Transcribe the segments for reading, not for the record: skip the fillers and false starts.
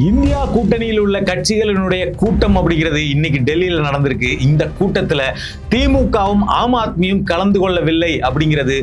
India கூட்டணியில் உள்ள கட்சிகளினுடைய கூட்டம் அப்படிங்கிறது இன்னைக்கு டெல்லியில நடந்திருக்கு. இந்த கூட்டத்துல திமுகவும் ஆம் ஆத்மியும் கலந்து கொள்ளவில்லை அப்படிங்கிறது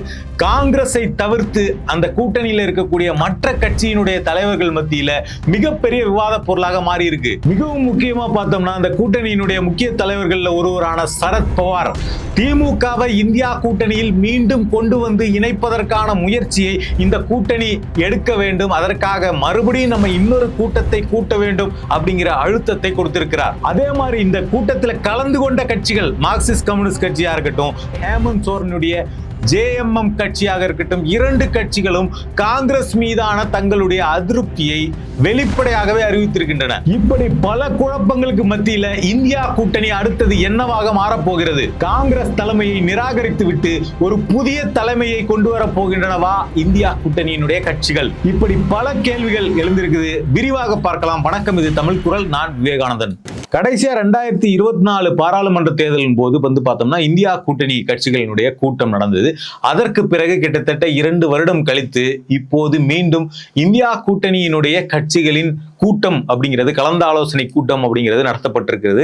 காங்கிரஸை தவிர்த்து அந்த கூட்டணியில் இருக்கக்கூடிய மற்ற கட்சியினுடைய தலைவர்கள் மத்தியில மிகப்பெரிய விவாத பொருளாக மாறி இருக்கு. மிகவும் முக்கியமா பார்த்தோம்னா அந்த கூட்டணியினுடைய முக்கிய தலைவர்கள்ல ஒருவரான சரத் பவார் திமுகவை இந்தியா கூட்டணியில் மீண்டும் கொண்டு வந்து இணைப்பதற்கான முயற்சியை இந்த கூட்டணி எடுக்க வேண்டும், அதற்காக மறுபடியும் நம்ம இன்னொரு கூட்டத்தை கூட்ட வேண்டும் அப்படிங்கிற அழுத்தத்தை கொடுத்திருக்கிறார். அதே மாதிரி இந்த கூட்டத்தில் கலந்து கொண்ட கட்சிகள் மார்க்சிஸ்ட் கம்யூனிஸ்ட் கட்சியா இருக்கட்டும், ஹேமந்த் சோரனுடைய JMM கட்சியாக இருக்கட்டும், இரண்டு கட்சிகளும் காங்கிரஸ் மீதான தங்களுடைய அதிருப்தியை வெளிப்படையாகவே அறிவித்திருக்கின்றன. இப்படி பல குழப்பங்களுக்கு மத்தியில இந்தியா கூட்டணி அடுத்தது என்னவாக மாறப்போகிறது? காங்கிரஸ் தலைமையை நிராகரித்து விட்டு ஒரு புதிய தலைமையை கொண்டு வர போகின்றனவா இந்தியா கூட்டணியினுடைய கட்சிகள்? இப்படி பல கேள்விகள் எழுந்திருக்குது. விரிவாக பார்க்கலாம். வணக்கம், இது தமிழ் குரல். நான் விவேகானந்தன். கடைசியா 2024 பாராளுமன்ற தேர்தலின் போது பார்த்தோம்னா இந்தியா கூட்டணி கட்சிகளினுடைய கூட்டம் நடந்தது. அதற்கு பிறகு கிட்டத்தட்ட 2 வருடம் கழித்து இப்போது மீண்டும் இந்தியா கூட்டணியினுடைய கட்சிகளின் கூட்டம் அப்படிங்கிறது, கலந்து ஆலோசனை கூட்டம் அப்படிங்கிறது நடத்தப்பட்டிருக்கிறது.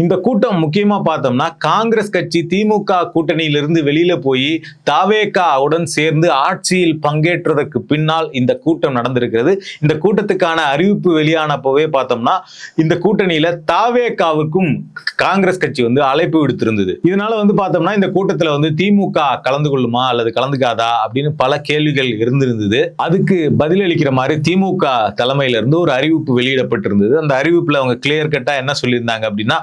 இந்த கூட்டம் முக்கியமா பார்த்தோம்னா காங்கிரஸ் கட்சி திமுக கூட்டணியிலிருந்து வெளியில போய் தாவேகாவுடன் சேர்ந்து ஆட்சியில் பங்கேற்றதற்கு பின்னால் இந்த கூட்டம் நடந்திருக்கிறது. இந்த கூட்டத்துக்கான அறிவிப்பு வெளியானப்பவே பார்த்தோம்னா இந்த கூட்டணியில தாவேகாவுக்கும் காங்கிரஸ் கட்சி அழைப்பு விடுத்திருந்தது. இதனால பார்த்தோம்னா இந்த கூட்டத்துல திமுக கலந்து கொள்ளுமா அல்லது கலந்துக்காதா அப்படின்னு பல கேள்விகள் இருந்திருந்தது. அதுக்கு பதிலளிக்கிற மாதிரி திமுக தலைமையில இருந்து ஒரு அறிவிப்பு வெளியிடப்பட்டிருந்தது. அந்த அறிவிப்புல அவங்க கிளியர் கட்டா என்ன சொல்லியிருந்தாங்க அப்படின்னா,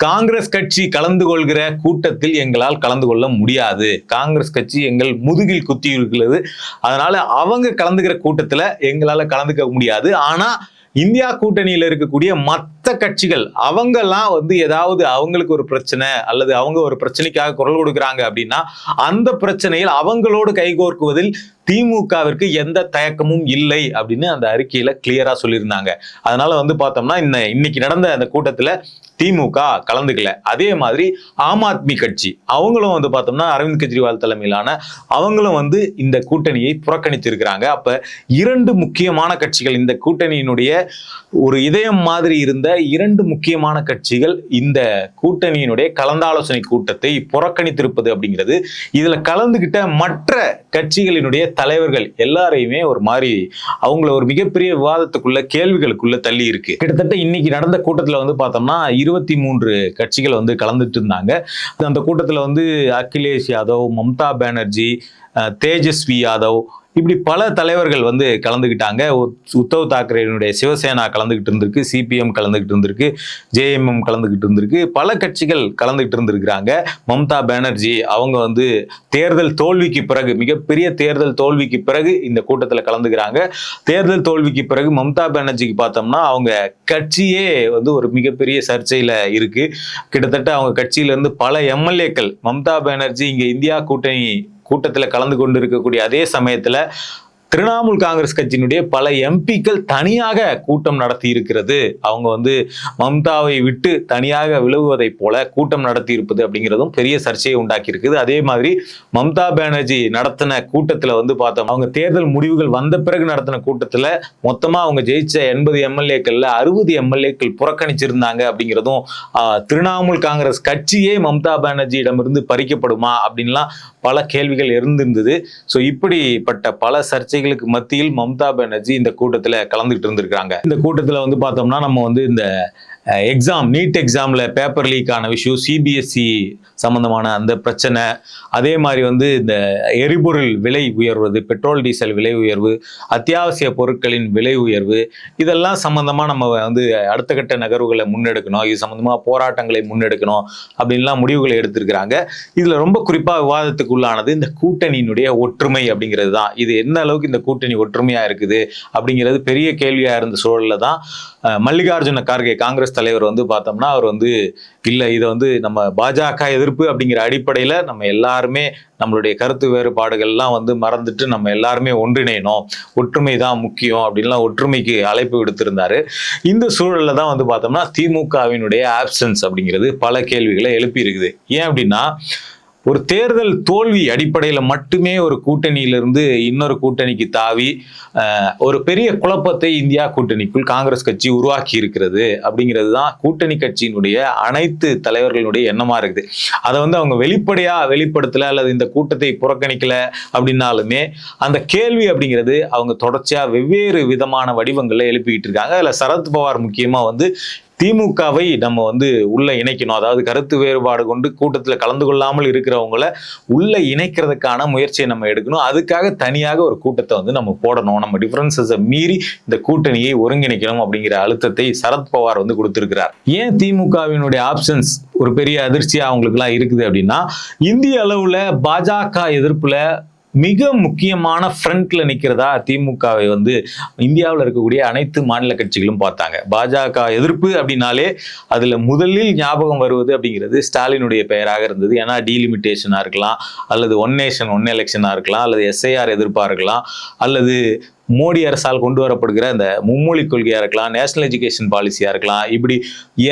காங்கிரஸ் கட்சி கலந்து கொள்கிற கூட்டத்தில் எங்களால் கலந்து கொள்ள முடியாது. காங்கிரஸ் கட்சி எங்கள் முதுகில் குத்தி இருக்கிறது, அதனால அவங்க கலந்துக்கிற கூட்டத்துல எங்களால கலந்துக்க முடியாது. ஆனா இந்தியா கூட்டணியில இருக்கக்கூடிய மற்ற கட்சிகள் அவங்கெல்லாம் ஏதாவது அவங்களுக்கு ஒரு பிரச்சனை அல்லது அவங்க ஒரு பிரச்சனைக்காக குரல் கொடுக்குறாங்க அப்படின்னா அந்த பிரச்சனையில் அவங்களோடு கைகோர்க்குவதில் திமுகவிற்கு எந்த தயக்கமும் இல்லை அப்படின்னு அந்த அறிக்கையில கிளியரா சொல்லியிருந்தாங்க. அதனால பார்த்தோம்னா இன்னைக்கு நடந்த அந்த கூட்டத்துல திமுக கலந்துக்கல. அதே மாதிரி ஆம் ஆத்மி கட்சி அவங்களும் பார்த்தோம்னா அரவிந்த் கெஜ்ரிவால் தலைமையிலான அவங்களும் இந்த கூட்டணியை புறக்கணித்திருக்கிறாங்க. அப்ப 2 முக்கியமான கட்சிகள், இந்த கூட்டணியினுடைய ஒரு இதயம் மாதிரி இருந்த 2 முக்கியமான கட்சிகள் இந்த கூட்டணியினுடைய கலந்தாலோசனை கூட்டத்தை புறக்கணித்திருப்பது அப்படிங்கிறது, இதுல கலந்துகிட்ட மற்ற கட்சிகளினுடைய தலைவர்கள் எல்லாரையுமே ஒரு மாதிரி அவங்கள ஒரு மிகப்பெரிய விவாதத்துக்குள்ள கேள்விகளுக்குள்ள தள்ளி இருக்கு. கிட்டத்தட்ட இன்னைக்கு நடந்த கூட்டத்துல பார்த்தோம்னா 23 கட்சிகள் கலந்துட்டு இருந்தாங்க. அந்த கூட்டத்துல அகிலேஷ் யாதவ், மம்தா பானர்ஜி, தேஜஸ்வி யாதவ், இப்படி பல தலைவர்கள் கலந்துக்கிட்டாங்க. உத்தவ் தாக்கரேனுடைய சிவசேனா கலந்துகிட்டு இருந்திருக்கு, CPM கலந்துகிட்டு இருந்திருக்கு, JMM கலந்துகிட்டு இருந்திருக்கு, பல கட்சிகள் கலந்துகிட்டு இருந்திருக்கிறாங்க. மம்தா பானர்ஜி அவங்க தேர்தல் தோல்விக்கு பிறகு, மிகப்பெரிய தேர்தல் தோல்விக்கு பிறகு இந்த கூட்டத்தில் கலந்துக்கிறாங்க. தேர்தல் தோல்விக்கு பிறகு மம்தா பானர்ஜிக்கு பார்த்தோம்னா அவங்க கட்சியே ஒரு மிகப்பெரிய சர்ச்சையில இருக்கு. கிட்டத்தட்ட அவங்க கட்சியில இருந்து பல MLAக்கள், மம்தா பானர்ஜி இங்க இந்தியா கூட்டத்தில் கலந்து கொண்டு இருக்கக்கூடிய அதே சமயத்துல திரிணாமுல் காங்கிரஸ் கட்சியினுடைய பல MPக்கள் தனியாக கூட்டம் நடத்தி இருக்கிறது. அவங்க மம்தாவை விட்டு தனியாக விலகுவதை போல கூட்டம் நடத்தி இருப்பது அப்படிங்கிறதும் பெரிய சர்ச்சையை உண்டாக்கி இருக்குது. அதே மாதிரி மம்தா பானர்ஜி நடத்தின கூட்டத்துல பார்த்தோம், அவங்க தேர்தல் முடிவுகள் வந்த பிறகு நடத்தின கூட்டத்துல மொத்தமா அவங்க ஜெயிச்ச 80 MLAக்கள்ல 60 MLAக்கள் புறக்கணிச்சிருந்தாங்க அப்படிங்கிறதும், திரிணாமுல் காங்கிரஸ் கட்சியே மம்தா பானர்ஜியிடமிருந்து பறிக்கப்படுமா அப்படின்லாம் பல கேள்விகள் இருந்திருந்தது. ஸோ இப்படிப்பட்ட பல சர்ச்சைகளுக்கு மத்தியில் மம்தா பானர்ஜி இந்த கூட்டத்தில் கலந்துகிட்டு இருந்திருக்காங்க. இந்த கூட்டத்தில் பார்த்தோம்னா நம்ம இந்த நீட் எக்ஸாம்ல பேப்பர் லீக் ஆன விஷயம், CBSE சம்பந்தமான அந்த பிரச்சனை, அதே மாதிரி இந்த எரிபொருள் விலை உயர்வது, பெட்ரோல் டீசல் விலை உயர்வு, அத்தியாவசிய பொருட்களின் விலை உயர்வு, இதெல்லாம் சம்பந்தமா நம்ம அடுத்த கட்ட நகர்வுகளை முன்னெடுக்கணும், இது சம்பந்தமா போராட்டங்களை முன்னெடுக்கணும் அப்படின்லாம் முடிவுகளை எடுத்திருக்கிறாங்க. இதுல ரொம்ப குறிப்பா விவாதத்துக்கு உள்ளானது இந்த கூட்டணியினுடைய ஒற்றுமை அப்படிங்கிறது தான். இது என்ன அளவுக்கு இந்த கூட்டணி ஒற்றுமையா இருக்குது அப்படிங்கிறது பெரிய கேள்வியா இருந்த சூழல்ல தான் மல்லிகார்ஜுன கார்கே காங்கிரஸ் தலைவர் பார்த்தோம்னா அவர் இல்லை, இதை நம்ம பாஜக எதிர்ப்பு அப்படிங்கிற அடிப்படையில் நம்ம எல்லாருமே நம்மளுடைய கருத்து வேறுபாடுகள்லாம் மறந்துட்டு நம்ம எல்லாருமே ஒன்றிணையணும், ஒற்றுமை தான் முக்கியம் அப்படின்லாம் ஒற்றுமைக்கு அழைப்பு விடுத்திருந்தாரு. இந்த சூழல்ல தான் பார்த்தோம்னா திமுகவினுடைய ஆப்சன்ஸ் அப்படிங்கிறது பல கேள்விகளை எழுப்பி இருக்குது. ஏன் அப்படின்னா ஒரு தேர்தல் தோல்வி அடிப்படையில் மட்டுமே ஒரு கூட்டணியிலிருந்து இன்னொரு கூட்டணிக்கு தாவி ஒரு பெரிய குழப்பத்தை இந்தியா கூட்டணிக்குள் காங்கிரஸ் கட்சி உருவாக்கி இருக்கிறது அப்படிங்கிறது தான் கூட்டணி கட்சியினுடைய அனைத்து தலைவர்களுடைய எண்ணமா இருக்குது. அதை அவங்க வெளிப்படுத்தல அல்லது இந்த கூட்டத்தை புறக்கணிக்கல அப்படின்னாலுமே அந்த கேள்வி அப்படிங்கிறது அவங்க தொடர்ச்சியா வெவ்வேறு விதமான வடிவங்கள்ல எழுப்பிக்கிட்டு இருக்காங்க. அதுல சரத்பவார் முக்கியமா திமுகவை நம்ம உள்ள இணைக்கணும், அதாவது கருத்து வேறுபாடு கொண்டு கூட்டத்தில் கலந்து கொள்ளாமல் இருக்கிறவங்கள உள்ள இணைக்கிறதுக்கான முயற்சியை நம்ம எடுக்கணும். அதுக்காக தனியாக ஒரு கூட்டத்தை நம்ம போடணும், நம்ம டிஃபரன்சஸை மீறி இந்த கூட்டணியை ஒருங்கிணைக்கணும் அப்படிங்கிற அழுத்தத்தை சரத்பவார் கொடுத்திருக்கிறார். ஏன் திமுகவினுடைய ஆப்ஷன்ஸ் ஒரு பெரிய அதிர்ச்சியா அவங்களுக்கு எல்லாம் இருக்குது அப்படின்னா, இந்திய அளவுல பாஜக எதிர்ப்புல மிக முக்கியமான ஃப்ரண்ட்ல நிக்கிறதா திமுகவை இந்தியாவில் இருக்கக்கூடிய அனைத்து மாநில கட்சிகளும் பார்த்தாங்க. பாஜக எதிர்ப்பு அப்படின்னாலே அதுல முதலில் ஞாபகம் வருவது அப்படிங்கிறது ஸ்டாலினுடைய பெயராக இருந்தது. ஏன்னா டீலிமிட்டேஷனா இருக்கலாம், அல்லது ஒன் நேஷன் ஒன் எலெக்ஷனா இருக்கலாம், அல்லது எஸ்ஐஆர் எதிர்ப்பா இருக்கலாம், அல்லது மோடி அரசால் கொண்டு வரப்படுகிற அந்த மும்மொழி கொள்கையா இருக்கலாம், நேஷனல் எஜுகேஷன் பாலிசியா இருக்கலாம். இப்படி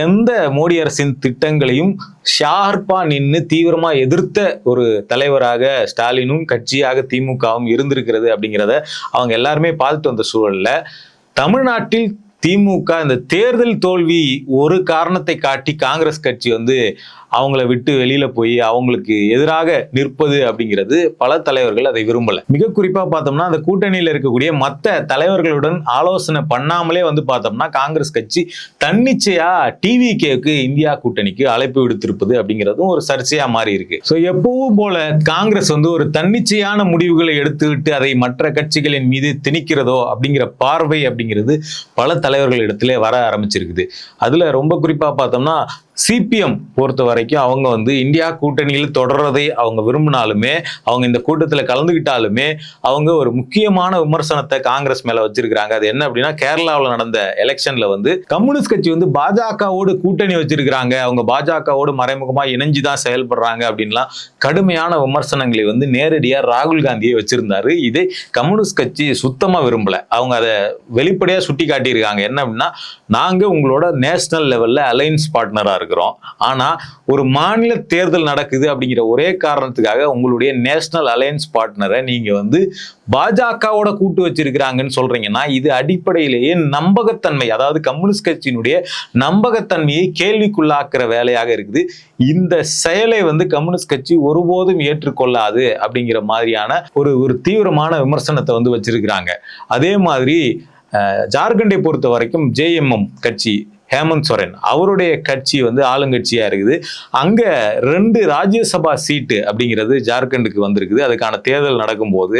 எந்த மோடி அரசின் திட்டங்களையும் ஷார்ப்பா நின்று தீவிரமா எதிர்த்த ஒரு தலைவராக ஸ்டாலினும் கட்சியாக திமுகவும் இருந்திருக்கிறது அப்படிங்கிறத அவங்க எல்லாருமே பார்த்துட்டு வந்த சூழல்ல தமிழ்நாட்டில் திமுக இந்த தேர்தல் தோல்வி ஒரு காரணத்தை காட்டி காங்கிரஸ் கட்சி அவங்கள விட்டு வெளியில போய் அவங்களுக்கு எதிராக நிற்பது அப்படிங்கிறது பல தலைவர்கள் அதை விரும்பல. மிக குறிப்பா பார்த்தோம்னா அந்த கூட்டணியில இருக்கக்கூடிய மற்ற தலைவர்களுடன் ஆலோசனை பண்ணாமலே பார்த்தோம்னா காங்கிரஸ் கட்சி தன்னிச்சையா டிவிகேக்கு இந்தியா கூட்டணிக்கு அழைப்பு விடுத்திருப்பது அப்படிங்கிறதும் ஒரு சர்ச்சையா மாறி இருக்கு. ஸோ எப்பவும் போல காங்கிரஸ் ஒரு தன்னிச்சையான முடிவுகளை எடுத்துவிட்டு அதை மற்ற கட்சிகளின் மீது திணிக்கிறதோ அப்படிங்கிற பார்வை அப்படிங்கிறது பல தலைவர்கள் இடத்துல வர ஆரம்பிச்சிருக்குது. அதுல ரொம்ப குறிப்பா பார்த்தோம்னா சிபிஎம் பொறுத்த வரைக்கும் அவங்க இந்தியா கூட்டணியில் தொடர்றதை அவங்க விரும்பினாலுமே, அவங்க இந்த கூட்டத்தில் கலந்துகிட்டாலுமே அவங்க ஒரு முக்கியமான விமர்சனத்தை காங்கிரஸ் மேல வச்சிருக்கிறாங்க. அது என்ன அப்படின்னா, கேரளாவில் நடந்த எலெக்ஷன்ல கம்யூனிஸ்ட் கட்சி பாஜகவோடு கூட்டணி வச்சிருக்கிறாங்க, அவங்க பாஜகவோடு மறைமுகமா இணைஞ்சுதான் செயல்படுறாங்க அப்படின்லாம் கடுமையான விமர்சனங்களை நேரடியா ராகுல் காந்தியை வச்சிருந்தாரு. இதை கம்யூனிஸ்ட் கட்சி சுத்தமா விரும்பல. அவங்க அதை வெளிப்படையா சுட்டி காட்டியிருக்காங்க. என்ன அப்படின்னா, நாங்க உங்களோட நேஷனல் லெவல்ல அலையன்ஸ் பார்ட்னரா இருக்கிறோம், ஆனா ஒரு மாநில தேர்தல் நடக்குது அப்படிங்கிற ஒரே காரணத்துக்காக உங்களுடைய நேஷனல் அலையன்ஸ் பார்ட்னரை நீங்க பாஜகவோட கூட்டு வச்சிருக்கிறாங்கன்னு சொல்றீங்கன்னா இது அடிப்படையிலேயே நம்பகத்தன்மை, அதாவது கம்யூனிஸ்ட் கட்சியினுடைய நம்பகத்தன்மையை கேள்விக்குள்ளாக்குற வேலையாக இருக்குது. இந்த செயலை கம்யூனிஸ்ட் கட்சி ஒருபோதும் ஏற்றுக்கொள்ளாது அப்படிங்கிற மாதிரியான ஒரு தீவிரமான விமர்சனத்தை வச்சிருக்கிறாங்க. அதே மாதிரி ஜார்க்கண்டை பொறுத்த வரைக்கும் ஜேஎம்எம் கட்சி, ஹேமந்த் சோரன் அவருடைய கட்சி ஆளுங்கட்சியா இருக்குது. அங்க 2 ராஜ்யசபா சீட்டு அப்படிங்கிறது ஜார்க்கண்டுக்கு வந்திருக்குது. அதுக்கான தேர்தல் நடக்கும்போது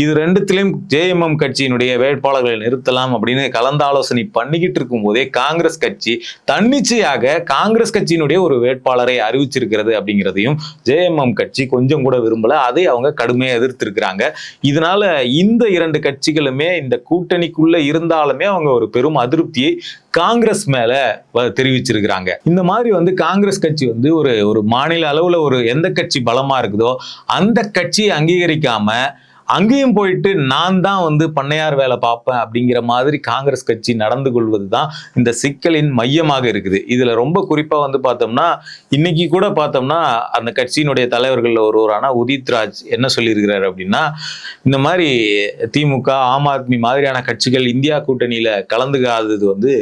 இது ரெண்டுத்திலையும் ஜேஎம்எம் கட்சியினுடைய வேட்பாளர்களை நிறுத்தலாம் அப்படின்னு கலந்தாலோசனை பண்ணிக்கிட்டு இருக்கும் போதே காங்கிரஸ் கட்சி தன்னிச்சையாக காங்கிரஸ் கட்சியினுடைய ஒரு வேட்பாளரை அறிவிச்சிருக்கிறது அப்படிங்கிறதையும் ஜேஎம்எம் கட்சி கொஞ்சம் கூட விரும்பல. அதை அவங்க கடுமையாக எதிர்த்திருக்கிறாங்க. இதனால இந்த 2 கட்சிகளுமே இந்த கூட்டணிக்குள்ள இருந்தாலுமே அவங்க ஒரு பெரும் அதிருப்தியை காங்கிரஸ் மேல தெரிவிச்சிருக்கிறாங்க. இந்த மாதிரி காங்கிரஸ் கட்சி ஒரு மாநில அளவுல ஒரு எந்த கட்சி பலமா இருக்குதோ அந்த கட்சியை அங்கீகரிக்காம அங்கேயும் போயிட்டு நான் தான் பண்ணையார் வேலை பார்ப்பேன் அப்படிங்கிற மாதிரி காங்கிரஸ் கட்சி நடந்து கொள்வது தான் இந்த சிக்கலின் மையமாக இருக்குது. இதுல ரொம்ப குறிப்பா பார்த்தோம்னா இன்னைக்கு கூட பார்த்தோம்னா அந்த கட்சியினுடைய தலைவர்கள் ஒருவரான உதித் ராஜ் என்ன சொல்லியிருக்கிறார் அப்படின்னா, இந்த மாதிரி திமுக ஆம் ஆத்மி மாதிரியான கட்சிகள் இந்தியா கூட்டணியில கலந்துக்காதது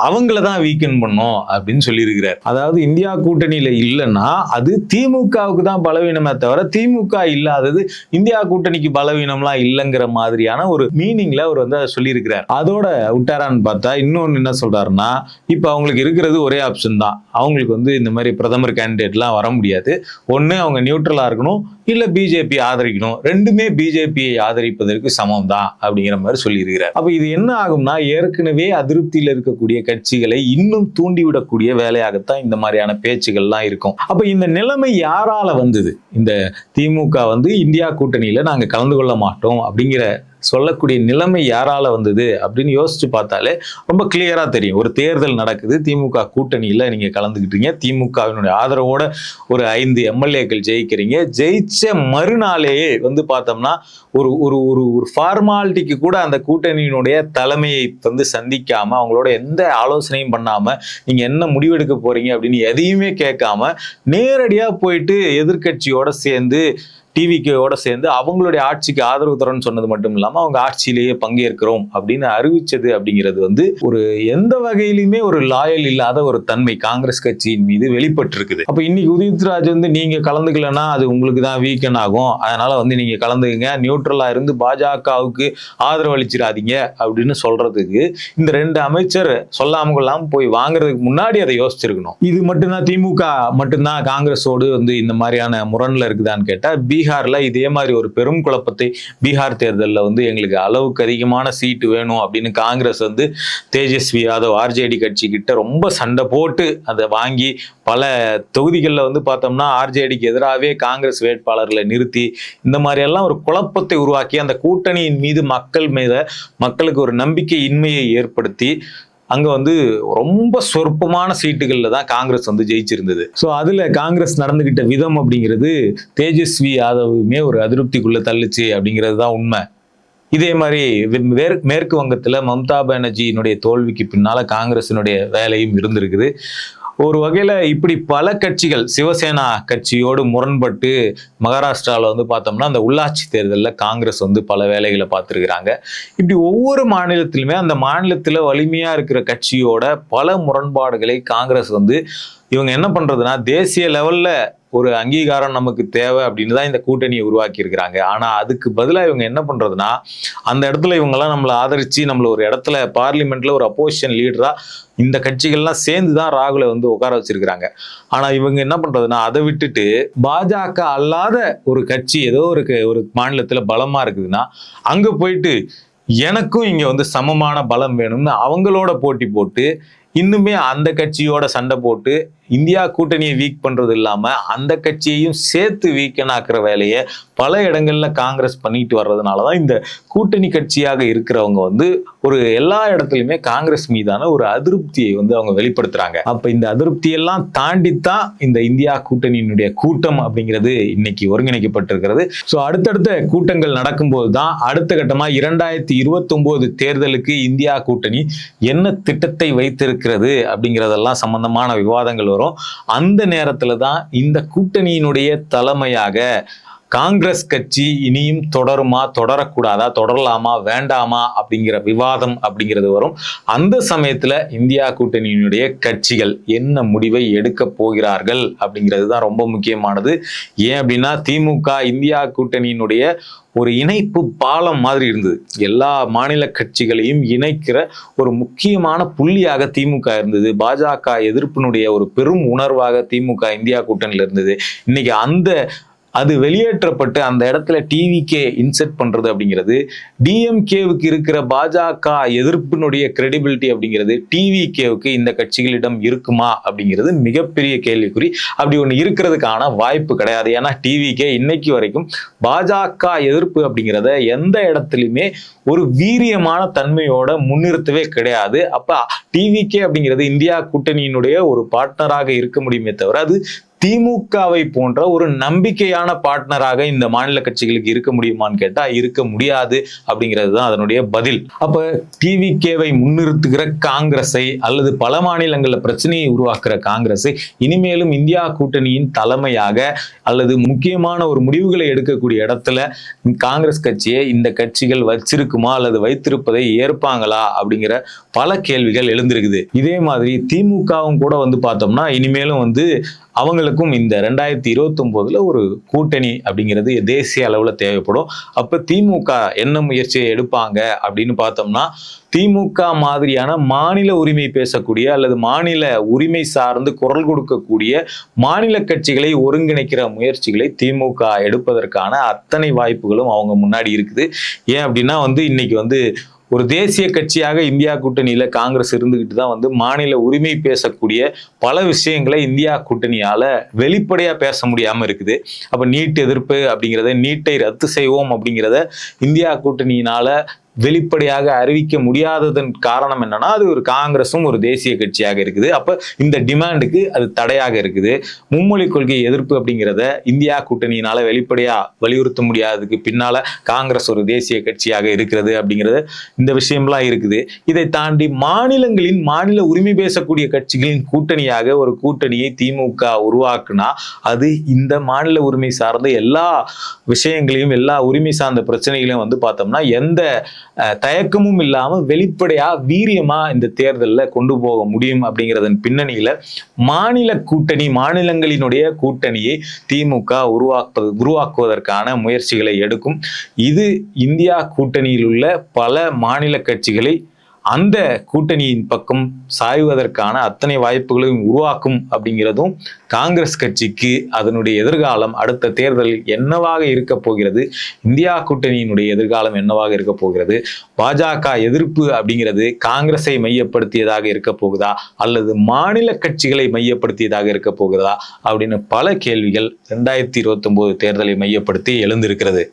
அவங்கள தான் வீக்கன் பண்ணும் அப்படின்னு சொல்லியிருக்கிறார். அதாவது இந்தியா கூட்டணியில இல்லைன்னா அது திமுகவுக்கு தான் பலவீனமே தவிர திமுக இல்லாதது இந்தியா கூட்டணிக்கு பலவீனம்லாம் இல்லைங்கிற மாதிரியான ஒரு மீனிங்ல அவர் அதை சொல்லியிருக்கிறார். அதோட விட்டாரான்னு பார்த்தா இன்னொன்னு என்ன சொல்றாருன்னா, இப்ப அவங்களுக்கு இருக்கிறது ஒரே ஆப்ஷன் தான். அவங்களுக்கு இந்த மாதிரி பிரதமர் கேண்டிடேட்லாம் வர முடியாது. ஒண்ணு அவங்க நியூட்ரலா இருக்கணும், இல்ல பிஜேபி ஆதரிக்கணும். ரெண்டுமே பிஜேபியை ஆதரிப்பதற்கு சமம் தான் அப்படிங்கிற மாதிரி சொல்லியிருக்கிறார். அப்ப இது என்ன ஆகும்னா, ஏற்கனவே அதிருப்தியில் இருக்கக்கூடிய கட்சிகளை இன்னும் தூண்டிவிடக்கூடிய வேலையாகத்தான் இந்த மாதிரியான பேச்சுகள்லாம் இருக்கும். அப்ப இந்த நிலைமை யாரால வந்தது? இந்த திமுக இந்தியா கூட்டணியில நாங்க கலந்து கொள்ள மாட்டோம் அப்படிங்கிற சொல்லக்கூடிய நிலைமை யாரால வந்தது அப்படின்னு யோசிச்சு பார்த்தாலே ரொம்ப கிளியரா தெரியும். ஒரு தேர்தல் நடக்குது, திமுக கூட்டணியில நீங்க கலந்துக்கிட்டீங்க, திமுகவினுடைய ஆதரவோட ஒரு 5 எம்எல்ஏக்கள் ஜெயிக்கிறீங்க. ஜெயிச்ச மறுநாளே வந்து பார்த்தோம்னா ஒரு ஒரு ஒரு ஒரு ஃபார்மாலிட்டிக்கு கூட அந்த கூட்டணியினுடைய தலைமையை வந்து சந்திக்காம, அவங்களோட எந்த ஆலோசனையும் பண்ணாம, நீங்க என்ன முடிவெடுக்க போறீங்க அப்படின்னு எதையுமே கேட்காம நேரடியா போயிட்டு எதிர்க்கட்சியோட சேர்ந்து டிவிகேயோட சேர்ந்து அவங்களுடைய ஆட்சிக்கு ஆதரவு தரணும்னு சொன்னது மட்டும் இல்லாம அவங்க ஆட்சியிலேயே பங்கேற்கிறோம் அப்படின்னு அறிவிச்சது அப்படிங்கிறது வந்து ஒரு எந்த வகையிலுமே ஒரு லாயல் இல்லாத ஒரு தன்மை காங்கிரஸ் கட்சியின் மீது வெளிப்பட்டு இருக்குது. அப்ப இன்னைக்கு உதித்ராஜ் வந்து நீங்க கலந்துக்கலன்னா அது உங்களுக்கு தான் வீக்கன் ஆகும், அதனால வந்து நீங்க கலந்துக்குங்க, நியூட்ரலா இருந்து பாஜகவுக்கு ஆதரவு அளிச்சிடாதீங்க அப்படின்னு சொல்றதுக்கு இந்த 2 அமைச்சர் சொல்லாம கொள்ளாம போய் வாங்குறதுக்கு முன்னாடி அதை யோசிச்சிருக்கணும். இது மட்டும்தான் திமுக மட்டும்தான் காங்கிரஸோடு வந்து இந்த மாதிரியான முரண்ல இருக்குதான்னு கேட்டா பீகார்ல இதே மாதிரி ஒரு பெரும் குழப்பத்தை பீகார் தேர்தலில் வந்து எங்களுக்கு அளவுக்கு அதிகமான சீட்டு வேணும் அப்படின்னு காங்கிரஸ் வந்து தேஜஸ்வி யாதவ் ஆர்ஜேடி கட்சி கிட்ட ரொம்ப சண்டை போட்டு அதை வாங்கி பல தொகுதிகளில் வந்து பார்த்தோம்னா ஆர்ஜேடிக்கு எதிராகவே காங்கிரஸ் வேட்பாளர்களை நிறுத்தி இந்த மாதிரி எல்லாம் ஒரு குழப்பத்தை உருவாக்கி அந்த கூட்டணியின் மீது மக்களுக்கு ஒரு நம்பிக்கை இன்மையை ஏற்படுத்தி அங்க வந்து ரொம்ப சொற்பமான சீட்டுகள்ல தான் காங்கிரஸ் வந்து ஜெயிச்சிருந்தது. ஸோ அதுல காங்கிரஸ் நடந்துகிட்ட விதம் அப்படிங்கிறது தேஜஸ்வி யாதவுமே ஒரு அதிருப்திக்குள்ள தள்ளுச்சு அப்படிங்கிறது தான் உண்மை. இதே மாதிரி மேற்கு வங்கத்துல மம்தா பானர்ஜியினுடைய தோல்விக்கு பின்னால காங்கிரசினுடைய வேலையும் இருந்திருக்குது. ஒரு வகையில இப்படி பல கட்சிகள் சிவசேனா கட்சியோடு முரண்பட்டு மகாராஷ்டிராவில் வந்து பார்த்தோம்னா அந்த உள்ளாட்சி தேர்தலில் காங்கிரஸ் வந்து பல வேலைகளை பார்த்துருக்குறாங்க. இப்படி ஒவ்வொரு மாநிலத்திலுமே அந்த மாநிலத்தில் வலிமையா இருக்கிற கட்சியோட பல முரண்பாடுகளை காங்கிரஸ் வந்து இவங்க என்ன பண்றதுன்னா தேசிய லெவல்ல ஒரு அங்கீகாரம் நமக்கு தேவை அப்படின்னு தான் இந்த கூட்டணியை உருவாக்கி இருக்கிறாங்க. ஆனா அதுக்கு பதிலாக இவங்க என்ன பண்றதுன்னா அந்த இடத்துல இவங்கெல்லாம் நம்மளை ஆதரிச்சு நம்மள ஒரு இடத்துல பார்லிமெண்ட்ல ஒரு அப்போசிஷன் லீடரா இந்த கட்சிகள்லாம் சேர்ந்து தான் ராகுலை வந்து உட்கார வச்சிருக்கிறாங்க. ஆனா இவங்க என்ன பண்றதுன்னா அதை விட்டுட்டு பாஜக அல்லாத ஒரு கட்சி ஏதோ ஒரு மாநிலத்துல பலமா இருக்குதுன்னா அங்க போயிட்டு எனக்கும் இங்க வந்து சமமான பலம் வேணும்னு அவங்களோட போட்டி போட்டு இன்னுமே அந்த கட்சியோட சண்டை போட்டு இந்தியா கூட்டணியை வீக் பண்றது இல்லாம அந்த கட்சியையும் சேர்த்து வீக்கனாக்குற வேலையை பல இடங்கள்ல காங்கிரஸ் பண்ணிட்டு வர்றதுனாலதான் இந்த கூட்டணி கட்சியாக இருக்கிறவங்க வந்து ஒரு எல்லா இடத்துலயுமே காங்கிரஸ் மீதான ஒரு அதிருப்தியை வந்து அவங்க வெளிப்படுத்துறாங்க. அப்ப இந்த அதிருப்தியெல்லாம் தாண்டித்தான் இந்த இந்தியா கூட்டணியினுடைய கூட்டம் அப்படிங்கிறது இன்னைக்கு ஒருங்கிணைக்கப்பட்டிருக்கிறது. ஸோ அடுத்தடுத்த கூட்டங்கள் நடக்கும்போது தான் அடுத்த கட்டமா 2029 தேர்தலுக்கு இந்தியா கூட்டணி என்ன திட்டத்தை வைத்திருக்கிறது அப்படிங்கிறதெல்லாம் சம்பந்தமான விவாதங்கள் வரும். அந்த நேரத்துல தான் இந்த கூட்டணியினுடைய தலைமையாக காங்கிரஸ் கட்சி இனியும் தொடருமா தொடரக்கூடாதா தொடரலாமா வேண்டாமா அப்படிங்கிற விவாதம் அப்படிங்கிறது வரும். அந்த சமயத்துல இந்தியா கூட்டணியினுடைய கட்சிகள் என்ன முடிவை எடுக்க போகிறார்கள் அப்படிங்கிறது தான் ரொம்ப முக்கியமானது. ஏன் அப்படின்னா திமுக இந்தியா கூட்டணியினுடைய ஒரு இணைப்பு பாலம் மாதிரி இருந்தது. எல்லா மாநில கட்சிகளையும் இணைக்கிற ஒரு முக்கியமான புள்ளியாக திமுக இருந்தது. பாஜக எதிர்ப்பினுடைய ஒரு பெரும் உணர்வாக திமுக இந்தியா கூட்டணியில இருந்தது. இன்னைக்கு அது வெளியேற்றப்பட்டு அந்த இடத்துல டிவிகே இன்செர்ட் பண்றது அப்படிங்கிறது டிஎம்கேவுக்கு இருக்கிற பாஜக எதிர்ப்பினுடைய கிரெடிபிலிட்டி அப்படிங்கிறது டிவிகேவுக்கு இந்த கட்சிகளிடம் இருக்குமா அப்படிங்கிறது மிகப்பெரிய கேள்விக்குறி. அப்படி ஒன்று இருக்கிறதுக்கான வாய்ப்பு கிடையாது. ஏன்னா டிவிகே இன்னைக்கு வரைக்கும் பாஜக எதிர்ப்பு அப்படிங்கிறத எந்த இடத்துலையுமே ஒரு வீரியமான தன்மையோட முன்னிறுத்தவே கிடையாது. அப்ப டிவிகே அப்படிங்கிறது இந்தியா கூட்டணியினுடைய ஒரு பார்ட்னராக இருக்க முடியுமே தவிர அது திமுகவை போன்ற ஒரு நம்பிக்கையான பார்ட்னராக இந்த மாநில கட்சிகளுக்கு இருக்க முடியுமான்னு கேட்டா இருக்க முடியாது அப்படிங்கிறது தான் அதனுடைய பதில். அப்ப டிவிகேவை முன்னிறுத்துகிற காங்கிரஸை அல்லது பல மாநிலங்கள்ல பிரச்சனையை உருவாக்குற காங்கிரஸை இனிமேலும் இந்தியா கூட்டணியின் தலைமையாக அல்லது முக்கியமான ஒரு முடிவுகளை எடுக்கக்கூடிய இடத்துல காங்கிரஸ் கட்சியை இந்த கட்சிகள் வச்சிருக்குமா அல்லது வைத்திருப்பதை ஏற்பாங்களா அப்படிங்கிற பல கேள்விகள் எழுந்திருக்குது. இதே மாதிரி திமுகவும் கூட வந்து பார்த்தோம்னா இனிமேலும் வந்து அவங்களுக்கும் இந்த 2029 ஒரு கூட்டணி அப்படிங்கிறது தேசிய அளவுல தேவைப்படும். அப்ப திமுக என்ன முயற்சியை எடுப்பாங்க அப்படின்னு பார்த்தோம்னா திமுக மாதிரியான மாநில உரிமை பேசக்கூடிய அல்லது மாநில உரிமை சார்ந்து குரல் கொடுக்கக்கூடிய மாநில கட்சிகளை ஒருங்கிணைக்கிற முயற்சிகளை திமுக எடுப்பதற்கான அத்தனை வாய்ப்புகளும் அவங்க முன்னாடி இருக்குது. ஏன் அப்படின்னா வந்து இன்னைக்கு வந்து ஒரு தேசிய கட்சியாக இந்தியா கூட்டணியில காங்கிரஸ் இருந்துகிட்டு தான் வந்து மாநில உரிமை பேசக்கூடிய பல விஷயங்களை இந்தியா கூட்டணியால வெளிப்படையா பேச முடியாம இருக்குது. அப்ப நீட் எதிர்ப்பு அப்படிங்கிறத, நீட்டை ரத்து செய்வோம் அப்படிங்கிறத இந்தியா கூட்டணியினால வெளிப்படையாக அறிவிக்க முடியாததன் காரணம் என்னன்னா, அது ஒரு காங்கிரஸும் ஒரு தேசிய கட்சியாக இருக்குது. அப்ப இந்த டிமாண்டுக்கு அது தடையாக இருக்குது. மும்மொழி கொள்கை எதிர்ப்பு அப்படிங்கிறத இந்தியா கூட்டணியினால வெளிப்படையா வலியுறுத்த முடியாததுக்கு பின்னால காங்கிரஸ் ஒரு தேசிய கட்சியாக இருக்கிறது அப்படிங்கிறது இந்த விஷயம்லாம் இருக்குது. இதை தாண்டி மாநிலங்களின் மாநில உரிமை பேசக்கூடிய கட்சிகளின் கூட்டணியாக ஒரு கூட்டணியை திமுக உருவாக்குனா அது இந்த மாநில உரிமை சார்ந்த எல்லா விஷயங்களையும், எல்லா உரிமை சார்ந்த பிரச்சனைகளையும் வந்து பார்த்தோம்னா எந்த தயக்கமும் இல்லாம வெளிப்படையா வீரியமா இந்த தேர்தலில் கொண்டு போக முடியும். அப்படிங்கிறதன் பின்னணியில மாநில கூட்டணி, மாநிலங்களினுடைய கூட்டணியை திமுக உருவாக்குவதற்கான முயற்சிகளை எடுக்கும். இது இந்தியா கூட்டணியில் உள்ள பல மாநில கட்சிகளை அந்த கூட்டணியின் பக்கம் சாய்வதற்கான அத்தனை வாய்ப்புகளையும் உருவாக்கும். அப்படிங்கிறதும் காங்கிரஸ் கட்சிக்கு அதனுடைய எதிர்காலம் அடுத்த தேர்தலில் என்னவாக இருக்க போகிறது, இந்தியா கூட்டணியினுடைய எதிர்காலம் என்னவாக இருக்க போகிறது, பாஜக எதிர்ப்பு அப்படிங்கிறது காங்கிரஸை மையப்படுத்தியதாக இருக்க போகுதா அல்லது மாநில கட்சிகளை மையப்படுத்தியதாக இருக்க போகிறதா அப்படின்னு பல கேள்விகள் 2029 தேர்தலை மையப்படுத்தி எழுந்திருக்கிறது.